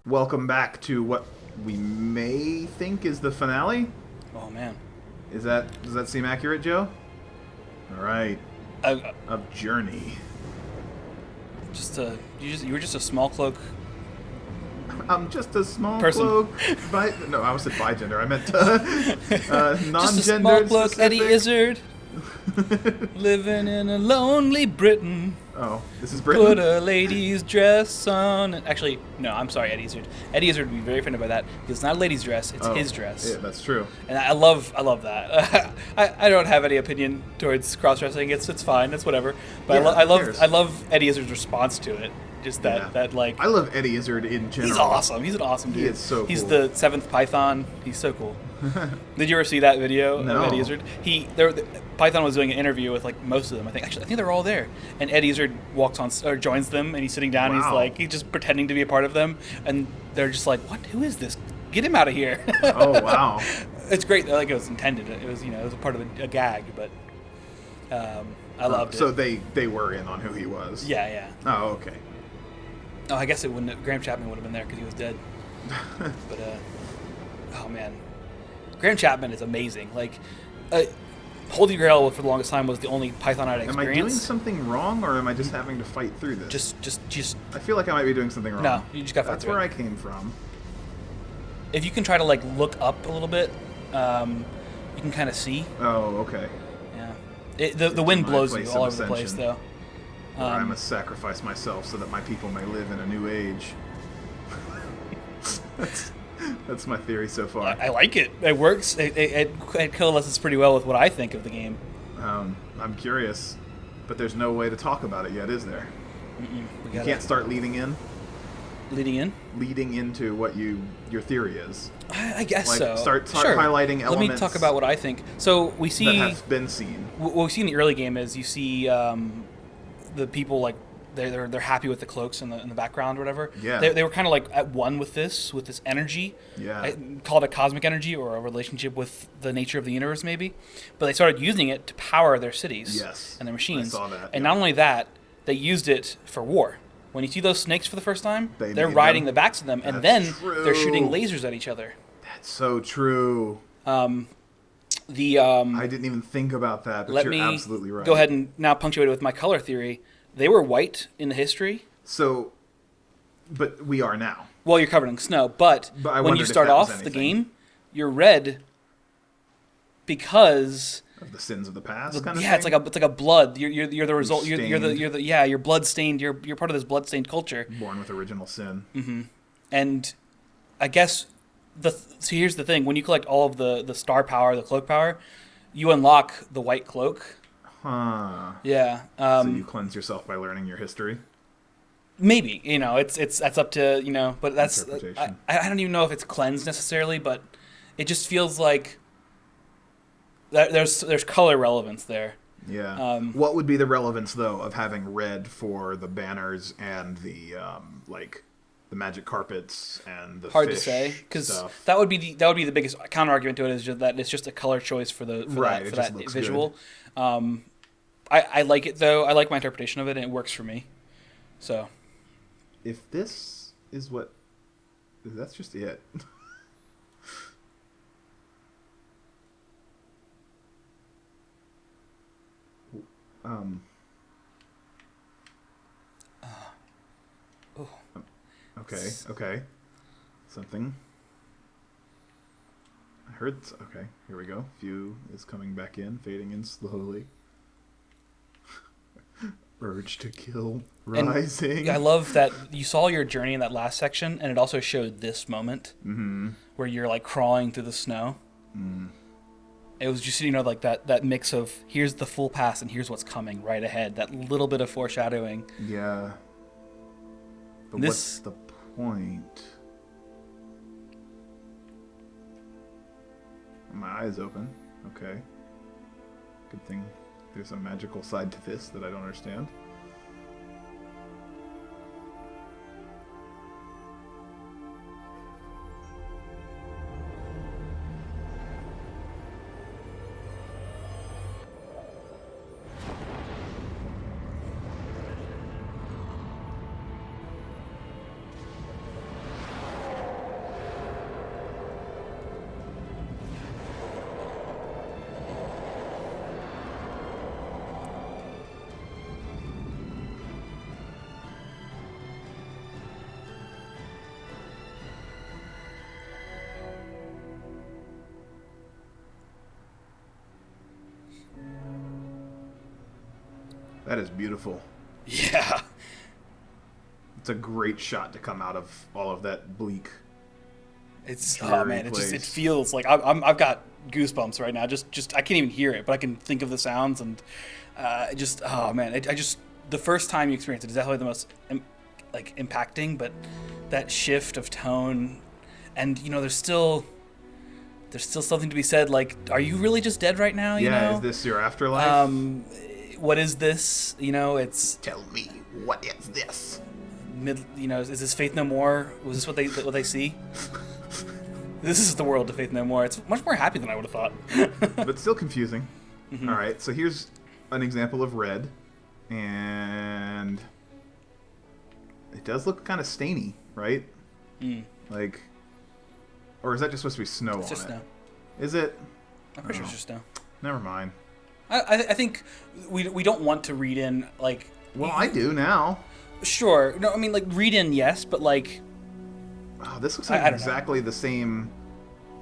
Welcome back to what we may think is the finale. Oh man, Does that seem accurate, Joe? All right. Of Journey. you were just a small cloak. I'm just a small Person. cloak. No, I almost said bigender. I meant non-gendered. Just a small cloak, specific. Eddie Izzard, living in a lonely Britain. Oh, this is Britain. Put a lady's dress on. Actually, no, I'm sorry, Eddie Izzard. Eddie Izzard would be very offended by that because it's not a lady's dress; it's his dress. Yeah, that's true. And I love that. I don't have any opinion towards cross-dressing. It's fine. It's whatever. But Yeah, I love Eddie Izzard's response to it. Just that like. I love Eddie Izzard in general. He's awesome. He's an awesome dude. He is so He's cool. the seventh Python. He's so cool. Did you ever see that video No. of Eddie Izzard? Python was doing an interview with like most of them. I think they were all there. And Eddie Izzard walks on or joins them, and he's sitting down. Wow. And he's just pretending to be a part of them, and they're just like, "What? Who is this? Get him out of here!" Oh wow. It's great. Like it was intended. It was it was a part of a gag, but I loved it. So they were in on who he was. Yeah. Oh okay. Oh, I guess it wouldn't. Graham Chapman would have been there because he was dead. But oh man, Graham Chapman is amazing. Like, Holy Grail for the longest time was the only Python I'd Am I experienced. doing something wrong, or am I just having to fight through this? Just. I feel like I might be doing something wrong. No, you just got to fight That's through where it. I came from. If you can try to like look up a little bit, you can kind of see. Oh, okay. Yeah. The wind my blows you place all of over the place, ascension. though. Where I must sacrifice myself so that my people may live in a new age. That's my theory so far. I like it. It works. It coalesces pretty well with what I think of the game. I'm curious, but there's no way to talk about it yet, is there? We You can't start leading leading in. into what your theory is. I guess Like, so. start Sure. highlighting Let me elements talk about what I think. So we see that have been seen. what we see in the early game is you see the people like they're happy with the cloaks in the background or whatever. Yeah. They were kind of like at one with this energy. Yeah. I call it a cosmic energy or a relationship with the nature of the universe maybe. But they started using it to power their cities Yes. and their machines. I saw that, And yeah. not only that, they used it for war. When you see those snakes for the first time, they're made riding them. the backs of them, and That's then they're shooting true. lasers at each other. That's so true. I didn't even think about that, but Let you're me absolutely right. go ahead and now punctuate it with my color theory. They were white in the history. So, but we are now. Well, you're covered in snow, but But I when wondered you if start that was off the anything. game, you're red because Of the sins of the past, kind of yeah, thing? it's like a blood. You're the result. You're stained. you're blood stained. You're part of this blood stained culture. Born with original sin. And I guess so here's the thing: when you collect all of the star power, the cloak power, you unlock the white cloak. Huh. Yeah. So you cleanse yourself by learning your history? Maybe it's that's up to but that's Interpretation. I don't even know if it's cleansed necessarily, but it just feels like there's color relevance there. Yeah. What would be the relevance, though, of having red for the banners and the the magic carpets and the Hard fish to say because stuff? that would be the biggest counter argument to it is just that it's just a color choice for Right, it just that looks visual. I like it though. I like my interpretation of it, and it works for me. So. If this is what... That's just it. Okay. Something. I heard... Okay, here we go. View is coming back in, fading in slowly. Urge to kill rising. I love that you saw your journey in that last section, and it also showed this moment where you're like crawling through the snow. It was just like that mix of here's the full pass and here's what's coming right ahead. That little bit of foreshadowing. Yeah. But what's the point? My eyes open. Okay. Good thing there's a magical side to this that I don't understand. That is beautiful. Yeah. It's a great shot to come out of all of that bleak. It's dreary it place. feels like I've got goosebumps right now. Just I can't even hear it, but I can think of the sounds and the first time you experience it is definitely the most impacting. But that shift of tone, and there's still something to be said. Like, are you really just dead right now? Is this your afterlife? What is this? It's Tell me, what is this? is this Faith No More? Was this what they see? This is the world of Faith No More. It's much more happy than I would have thought. But still confusing. Mm-hmm. All right, so here's an example of red, and it does look kind of stainy, right? Like, or is that just supposed to be snow It's on just it? snow. Is it? I'm pretty sure it's just snow. Never mind. I think we don't want to read in like. Well, I do now. Sure. No, I mean like read in, yes, but like. Oh, this looks I like don't exactly the same.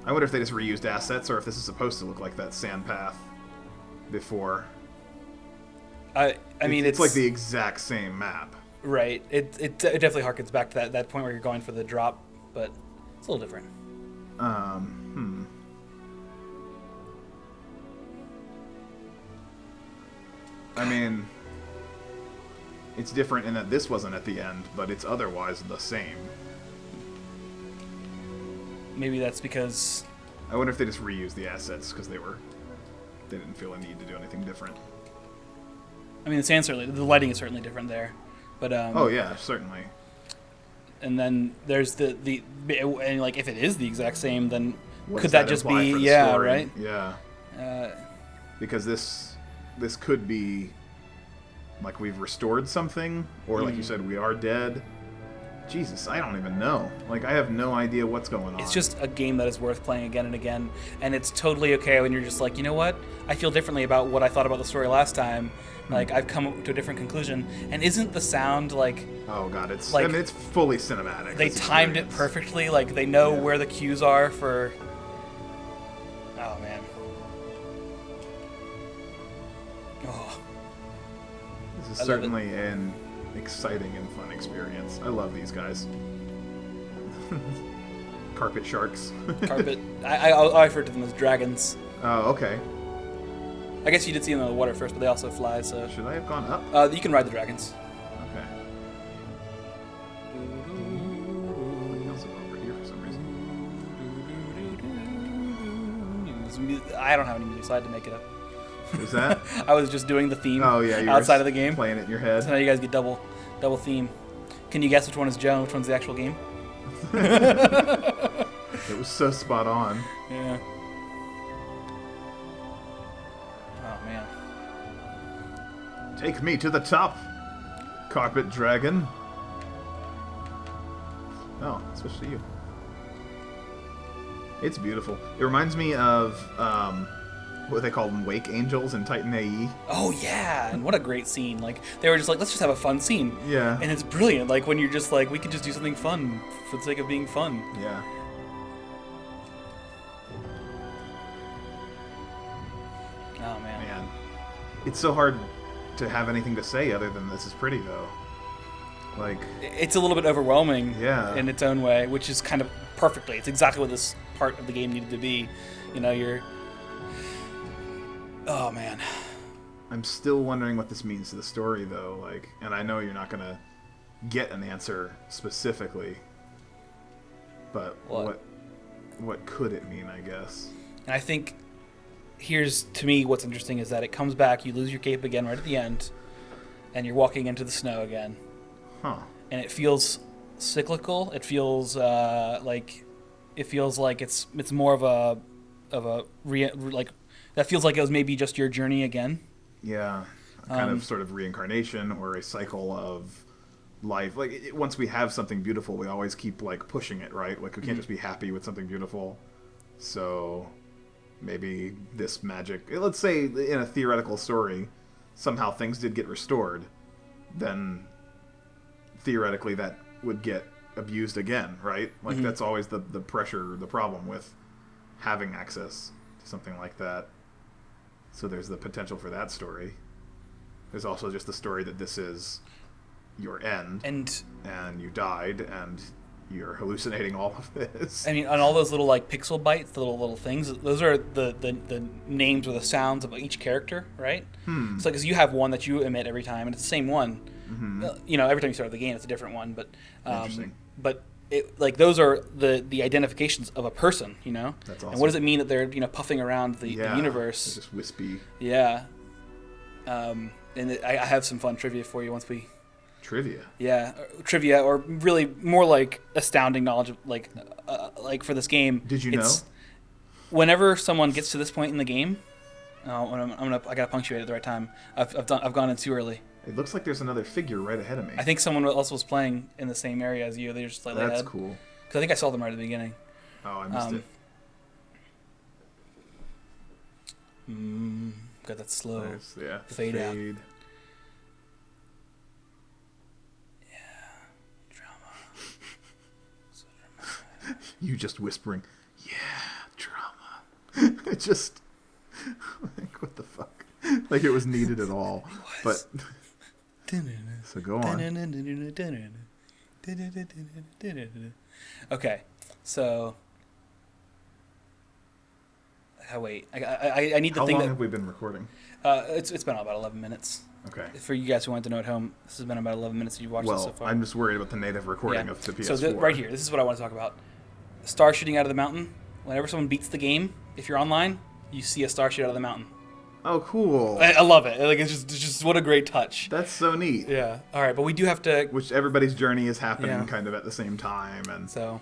I wonder if they just reused assets, or if this is supposed to look like that sand path before. I mean, it's like the exact same map. Right. It definitely harkens back to that point where you're going for the drop, but it's a little different. I mean, it's different in that this wasn't at the end, but it's otherwise the same. Maybe that's because. I wonder if they just reused the assets because they didn't feel a need to do anything different. I mean, the lighting is certainly different there, but oh yeah, certainly. And then there's and like if it is the exact same, then What could does that just imply be for the story? right? Yeah. Because this could be like we've restored something, or like you said, we are dead. Jesus, I don't even know. Like, I have no idea what's going on. It's just a game that is worth playing again and again, and it's totally okay when you're just like, you know what? I feel differently about what I thought about the story last time. Like, I've come to a different conclusion. And isn't the sound like... Oh, God, it's... like, I mean, it's fully cinematic. They timed it perfectly. Like, they know where the cues are for... Oh, man. Oh. This is certainly an exciting and fun experience. I love these guys. Carpet sharks. Carpet. I refer to them as dragons. Oh, okay. I guess you did see them in the water first, but they also fly, so... Should I have gone up? You can ride the dragons. Okay. Something else over here for some reason. I don't have any music, so I had to make it up. Is that? I was just doing the theme you outside were of the game. playing it in your head. So now you guys get double theme. Can you guess which one is Joe and which one's the actual game? It was so spot on. Yeah. Oh, man. Take me to the top, Carpet Dragon. Oh, switch to you. It's beautiful. It reminds me of what they call them, Wake Angels in Titan AE. Oh, yeah. And what a great scene. Like, they were just like, let's just have a fun scene. Yeah. And it's brilliant. Like, when you're just like, we could just do something fun for the sake of being fun. Yeah. Oh, man. It's so hard to have anything to say other than this is pretty, though. Like... It's a little bit overwhelming in its own way, which is kind of perfectly. It's exactly what this part of the game needed to be. You know, you're... Oh, man. I'm still wondering what this means to the story, though. Like, and I know you're not going to get an answer specifically, but what could it mean, I guess? And I think here's, to me, what's interesting is that it comes back, you lose your cape again right at the end, and you're walking into the snow again. Huh. And it feels cyclical. It feels like it's more of a that feels like it was maybe just your journey again. Yeah, a kind of sort of reincarnation or a cycle of life. Like, once we have something beautiful, we always keep, like, pushing it, right? Like, we can't just be happy with something beautiful. So maybe this magic... Let's say, in a theoretical story, somehow things did get restored, then theoretically that would get abused again, right? Like, that's always the pressure, the problem with having access to something like that. So there's the potential for that story. There's also just the story that this is your end, and you died, and you're hallucinating all of this. I mean, on all those little like pixel bytes, the little things, those are the names or the sounds of each character, right? So because you have one that you emit every time, and it's the same one. You know, every time you start the game, it's a different one. But Interesting. But like those are the identifications of a person. You know. That's awesome. And what does it mean that they're puffing around the universe? They're just wispy. Yeah. And I have some fun trivia for you once we. Trivia. Yeah, trivia, or really more like astounding knowledge of like for this game. Did you know? Whenever someone gets to this point in the game, I gotta punctuate at the right time. I've gone in too early. It looks like there's another figure right ahead of me. I think someone else was playing in the same area as you. They're just slightly ahead. That's cool. Because I think I saw them right at the beginning. Oh, I missed it. Got that slow fade out. You just whispering, yeah, drama. It just, like, what the fuck? Like it was needed at all. But, so go on. Okay, so, wait, I need the How thing long that... have we been recording? It's been about 11 minutes. Okay. For you guys who wanted to know at home, this has been about 11 minutes you've watched this so far. I'm just worried about the native recording of the PS4. So right here, this is what I want to talk about. Star shooting out of the mountain. Whenever someone beats the game, if you're online, you see a star shoot out of the mountain. Oh, cool. I love it. Like it's just what a great touch. That's so neat. Yeah. All right, but we do have to... Which everybody's journey is happening kind of at the same time. And so...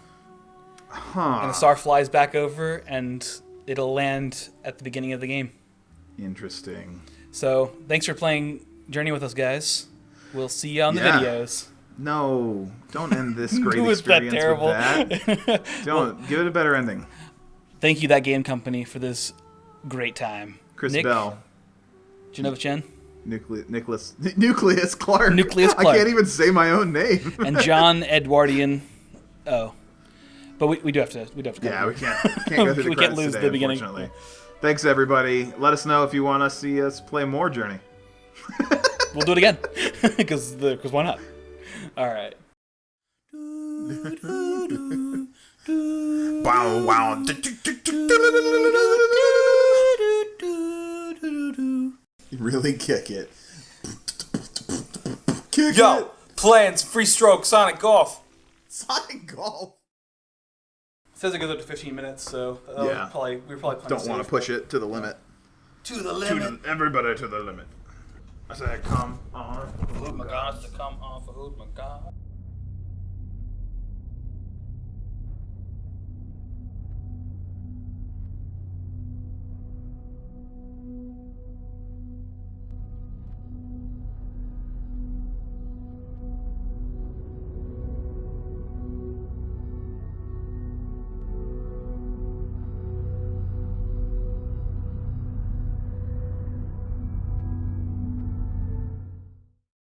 And the star flies back over, and it'll land at the beginning of the game. Interesting. So, thanks for playing Journey with us, guys. We'll see you on the videos. No, don't end this great experience with that. Don't. Give it a better ending. Thank you, That Game Company, for this great time. Chris Nick, Bell. Jen? Nucleus Clark. Nucleus Clark. I can't even say my own name. And John Edwardian. Oh. But we do have to Yeah, we can't go through the we credits can't lose today, the beginning. Unfortunately. Thanks, everybody. Let us know if you want to see us play more Journey. We'll do it again. Because why not? All right. Wow, wow. Really kick it. Kick it. Plans, free stroke, Sonic Golf. Sonic Golf. It says it goes up to 15 minutes, so we're probably playing don't want to push it to the limit. To the limit. Everybody to the limit. I said, come on. For hood my gods to come on for hood my gods.